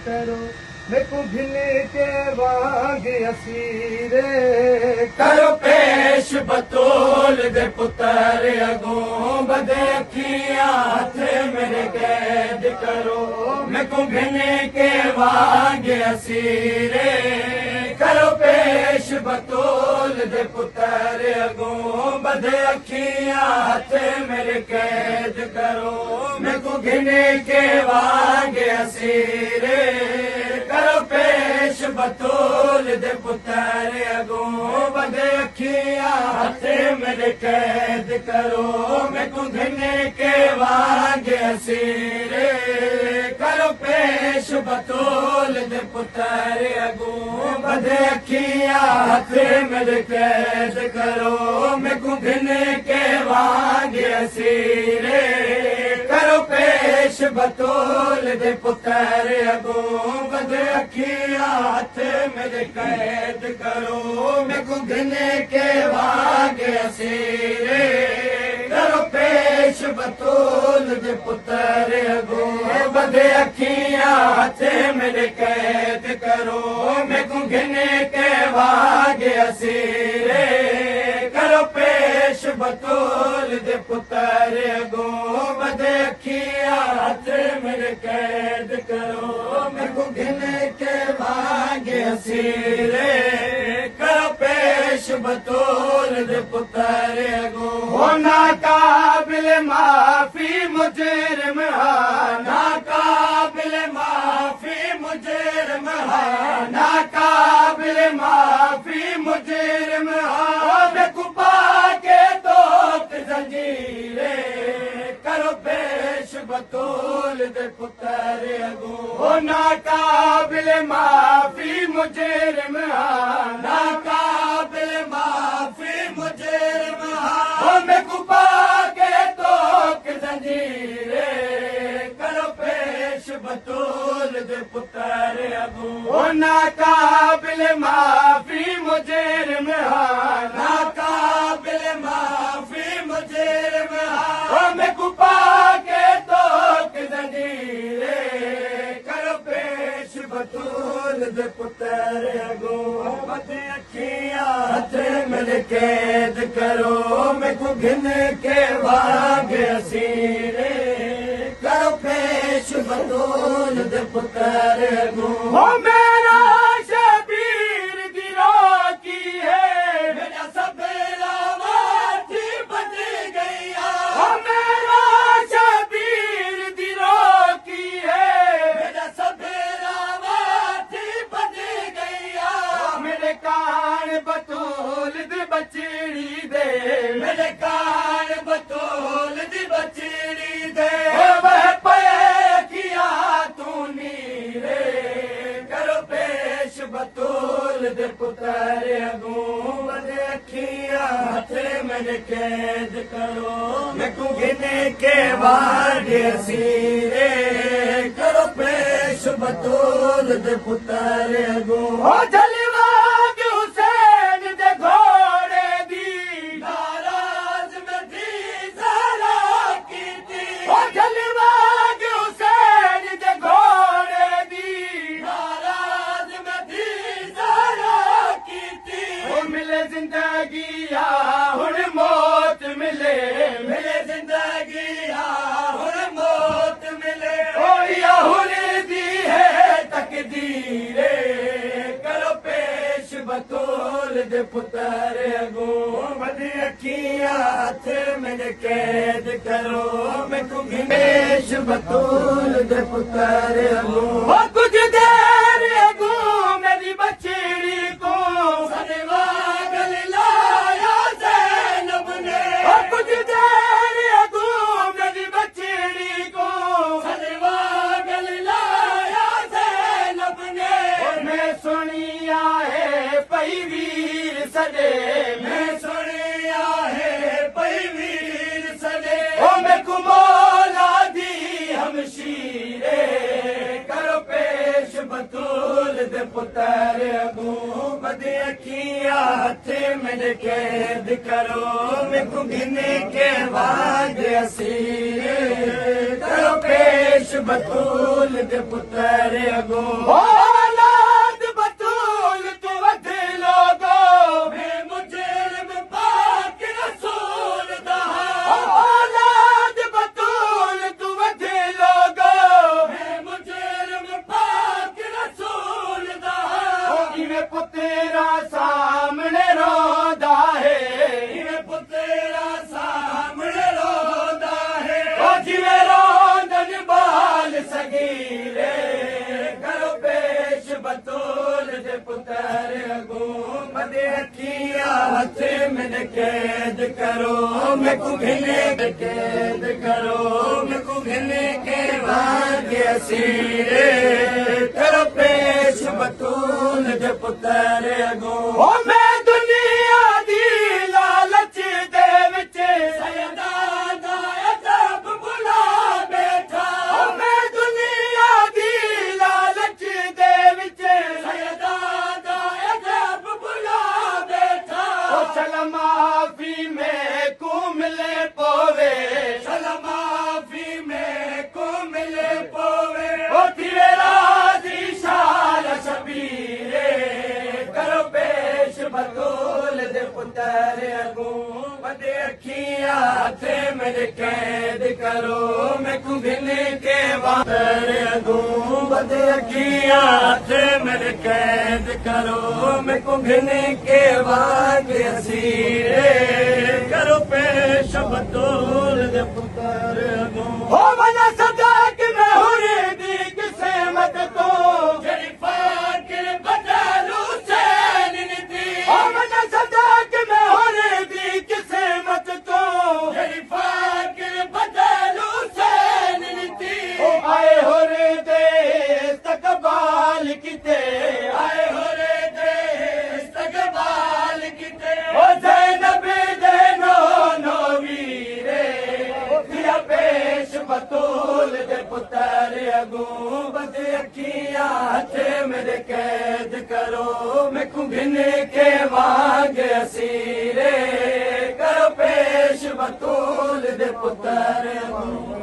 करो मेको घिन के वांग असीरे करो पेश बतूल दे पुत्र अगों बदे अखियां हथ मेरे कैद करो मेको घिन के वांग असीरे करो पेश बतूल दे पुत्र अगों बदे अखियां हथ मेरे कैद करो मेको घिन के वांग असीरे करो पेश बतूल दे पुत्र अगों बदे अखियां हथ मेरे कैद करो मेको घिन के वांग असीरे करो पेश बतूल दे पुत्र अगों बदे अखियां हथ मेरे कैद करो मेको घिन के वांग असीरे करो पेश बतूल दे पुत्र अगों बदे अखियां हथ मेरे कैद करो मेको घिन के वांग असीरे करो पेश बतूल दे पुत्र अगों बदे अखियां हथ मेरे कैद करो मेको घिन के वांग असीरे करो पेश बतूल दे पुत्र अगों बदे अखियां हथ मेरे कैद करो मेको घिन के वांग असीरे करो पेश बतूल दे पुत्र अगों होना काबिल माफी मुजरिम ना काबिल माफी मुजरिम ना काबिल माफी मुजरिम मेको पाके दोस्त जंजीरे करो पेश बतूल दे पुत्र अगों ना काबिल माफी मुजरिम ना काबिल माफी मुजरिम मेको पाके दोस्त जंजीरे करो पेश बतूल दे पुत्र अगों ना काबिल माफी मुजरिम ना काबिल माफी मुजरिम मेको पाके दोस्त जंजीरे करो पेश बतूल दे पुत्र अगों बदे अखियां हथ मेरे कैद करो मेको घिन के वांग असीरे करो पेश बतूल दे पुत्र अगों मेरा शबीर दी रोकी है मेरा सबरा माथी बज गया मेरा शबीर दी रोकी है मेरा सबरा माथी बज गया मेरे कान बतूल दी बचड़ी दे मेरे कान बतूल दी बचड़ी दे वह पैकिया तू नीरे करो पेश बतूल दे पुत्र अगों बदे अखियां हथ मेरे कैद करो मेको घिन के वांग असीरे करो पेश बतूल दे पुत्र अगों जलवाग हुसैन दे घोड़े दी नाराज में थी सारा कीती जलवाग हुसैन दे घोड़े दी नाराज में थी सारा कीती मिले जिंदगी हुण मौत मिले मिले जिंदगी हुण मौत मिले हुण दी है तकदीरे करो पेश बतूल दे पुत्र अगों बदे अखियां हथ मेरे कैद करो मेको घिन पेश बतूल दे पुत्र अगों कुछ देर अगों मेरी बचड़ी को सनवागल लाया ज़ैनब ने कुछ देर अगों मेरी बचड़ी को सनवागल लाया ज़ैनब ने मैं सुनिया है पई वीर सदे मैं सुनिया है पई वीर सदे मेको मौला दी हमशीरे करो पेश बतूल दे पुत्र अगों बदे अखियां हथे मेरे कैद करो मैनू गिने के वाज असीर करो पेश बतूल दे पुत्र अगो औलाद बतूल तू वधे लोगो मैं मुजरिम पाक रसूल दा औलाद बतूल तू वधे लोगो मैं मुजरिम पाक रसूल दा इवें पुत्रा सामने रोंदा है इवें पुत्रा सामने रोंदा है ओ जिवें रोंदन बाल सगीरे करो पेश बतूल दे पुत्र अगो बदे अखियां हथे मेरे कैद करो मैं को घिने के कैद करो मैं को घिने के वाज असीरे करो पेश बतूल दे पुत्र अगो ओ मैं दुनिया दी लालच दे विच सयदा दा अदब बुला बैठा ओ मैं दुनिया दी लालच दे विच सयदा दा अदब बुला बैठा ओ चल माफी में को मिले पोवे चल माफी में को मिले पोवे ओ तेरे राजी शाल शबीरे करो पेश बतूल दे पुत्र अगो बदे अखियां हथे मेरे कैद करो मैं को गिने के वार अगो बदे अखियां हथे मेरे कैद करो मैं को गिने के वार असीरे करो पेश बतूल दे पुत्र अगो हो मना सदा कि मैं हुरे दी किसे मत तो जड़ी फाकिर बदलू सैन दी हो मना सदा कि मैं हुरे दी किसे मत तो जड़ी फाकिर बदलू सैन दी ओ आए होरे दे इस्तकबाल किते आए होरे दे इस्तकबाल किते ओ ज़ैनब दे नो वीरे दिया पेश बतूल दे पुत्र अगो बदे अखियां हथे मेरे कैद करो मैं को गिने के वाग असीरे करो पेश बतूल दे पुत्र अगो